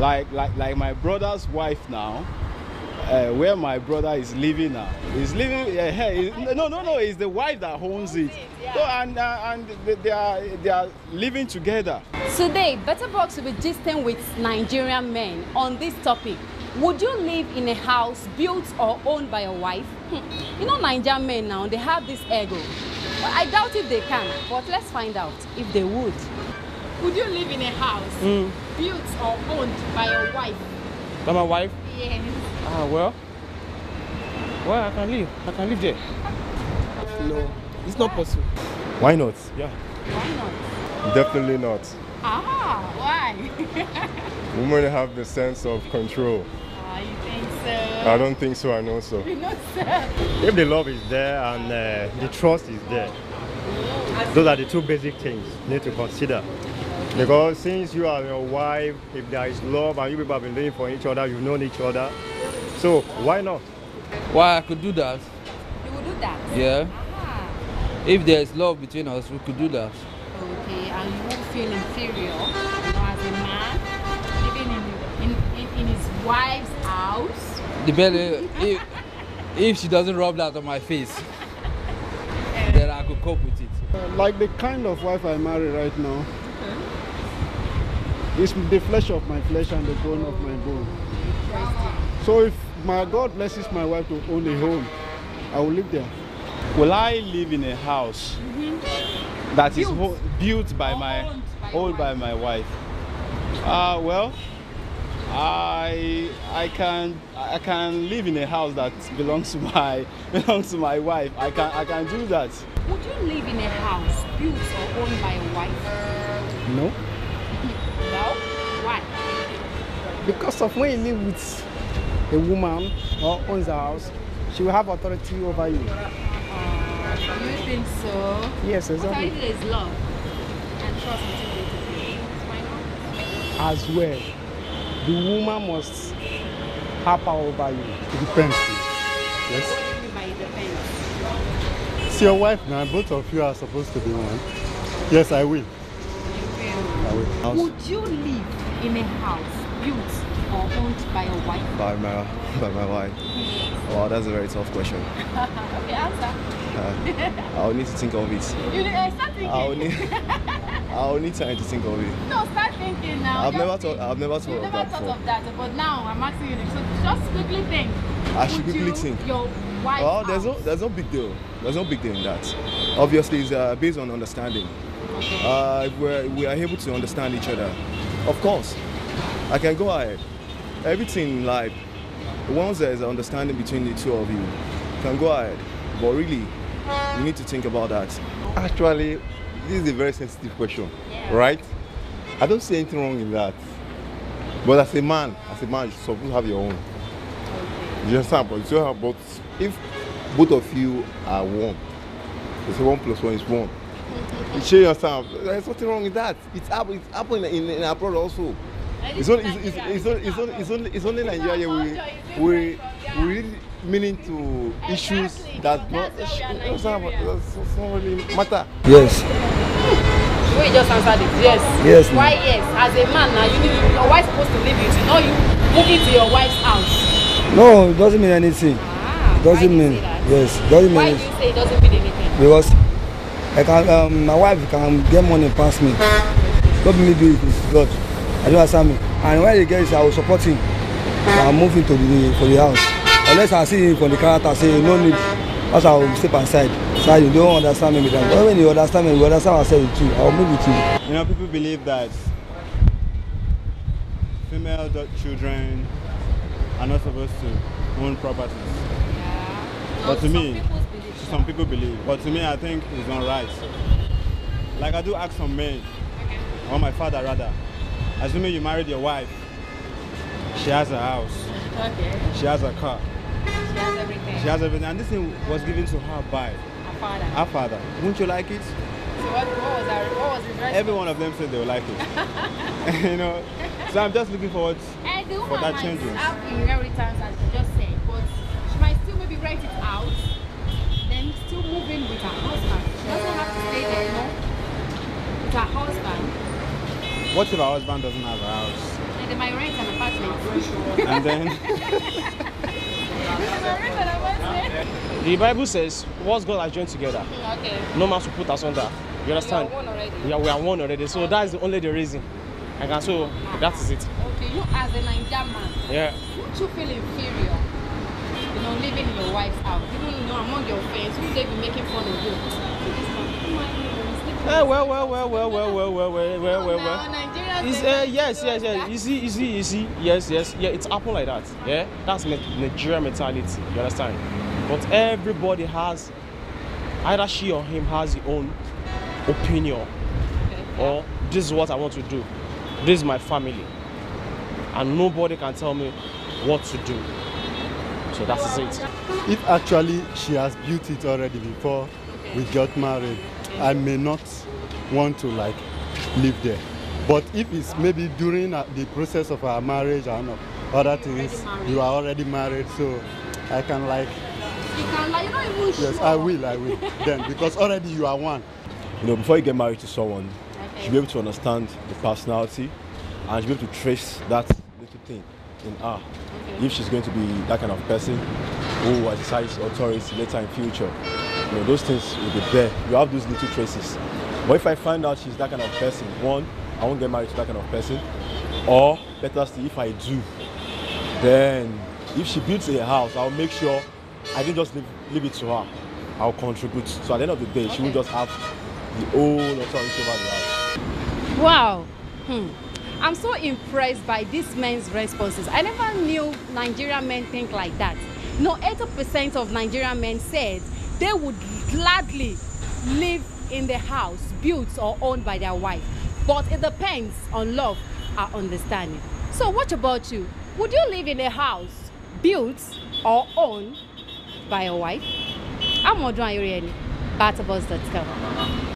Like my brother's wife now, where my brother is living now. He's living. No. It's the wife that owns it. Yeah. So, and they are living together. Today, BattaBox will be gisting with Nigerian men on this topic. Would you live in a house built or owned by a wife? You know, Nigerian men now, they have this ego. But I doubt if they can, but let's find out if they would. Would you live in a house built or owned by your wife? By my wife? Yes. Well, I can live. I can live there. No, it's not possible. Why not? Yeah. Why not? Definitely not. Why? Women have the sense of control. You think so? I don't think so, I know so. You know, sir. If the love is there and the trust is there, those are the two basic things you need to consider. Because since you are your wife, if there is love and you people have been living for each other, you've known each other, so why not? Why I could do that? You would do that? Yeah. If there is love between us, we could do that. Okay, and you won't feel inferior, as a man living in his wife's house? Depending if she doesn't rub that on my face, then I could cope with it. Like the kind of wife I marry right now, it's the flesh of my flesh and the bone of my bone. So if my God blesses my wife to own a home, I will live there. Will I live in a house that is built by owned by my wife? Well, I can live in a house that belongs to my wife. I can do that. Would you live in a house built or owned by a wife? No. No? Why? Because of when you live with a woman or owns a house, she will have authority over you. You think so? Yes, exactly. But there is love and trust between both of you. Why not? As well, the woman must have power over you. It depends. Yes. What do you mean by it depends? It's your wife now, both of you are supposed to be one. Yes, I will. I will. Would you live in a house built or owned by a wife? By my wife. Wow, that's a very tough question. Okay, answer. I'll need to think of it. You start thinking. I'll need time to think of it. No, start thinking now. I've never thought of that thought of that, but now I'm asking you. So just quickly think. I should quickly think. Your wife. Well, there's no big deal. There's no big deal in that. Obviously, it's based on understanding. Okay. If we are able to understand each other, of course, I can go ahead. Everything in life, once there is an understanding between the two of you, can go ahead. But really, you need to think about that. Actually, this is a very sensitive question, right? I don't see anything wrong in that. But as a man, you're supposed to have your own. You understand? But if both of you are one, they say 1 + 1 is 1. You share yourself. There's nothing wrong with that. It's happening in abroad also. It's only Nigeria we really meaning to issues that doesn't really matter. Yes. We just answered it. Yes. Yes. Why yes? As a man now, your wife's supposed to live with you, not you moving to your wife's house. No, it doesn't mean anything. Doesn't mean. Yes. Doesn't mean. Why do you say it doesn't mean anything? Because I can, my wife can get money past me. Not me do it, it's God. I don't understand me. And when he gets, I will support him. I'll move him for the house. Unless I see him from the character, I say no need. Because I will step aside. So you don't understand me with that. But when you understand me, you understand myself too. I will move with you. You know, people believe that female children are not supposed to own properties. Yeah. But to me, Some people believe. But to me, I think it's not right. Like I do ask some men, or my father rather, assuming you married your wife, she has a house, she has a car, She has everything. she has everything, and this thing was given to her by Her father. her father. Wouldn't you like it? So what was his response? Every one of them said they would like it. You know, so I'm just looking forward And the for woman that might changes. have inheritance, as you just said, but she might still maybe rent it out, then still move in with her husband. She doesn't have to stay there, no? With her husband. What if her husband doesn't have a house? And they might rent an statement. And then The Bible says, what God has joined together, Okay. no man should put asunder. You understand? You are one already. Yeah, we are one already. So that's only the reason. So that is it. Okay, you as a Nigerian man, Yeah. would you feel inferior? Living in your wife's house, even among your friends, who they be making fun of you? Well. Nigerians. Yes. You see. Yes. Yeah, it's happened like that. Yeah, that's Nigerian mentality. You understand? But everybody has, either she or him has his own opinion, or this is what I want to do. This is my family, and nobody can tell me what to do. So that is it. If actually she has built it already before we got married, I may not want to like live there. But if it's maybe during the process of our marriage and other things, you are already married, so I can like. You can like, you're not even sure. Yes, I will. Then because already you are one. Before you get married to someone, you should be able to understand the personality, and you should be able to trace that little thing in her. If she's going to be that kind of person who will exercise authority later in future, those things will be there. You have those little traces. But if I find out she's that kind of person, one, I won't get married to that kind of person. Or better still, if I do, then if she builds a house, I'll make sure I didn't just leave it to her. I'll contribute. So at the end of the day, she won't just have the whole authority over the house. Wow. I'm so impressed by this man's responses. I never knew Nigerian men think like that. 80% of Nigerian men said they would gladly live in the house built or owned by their wife. But it depends on love and understanding. So what about you? Would you live in a house built or owned by your wife? I'm Odunayo, BattaBox.com.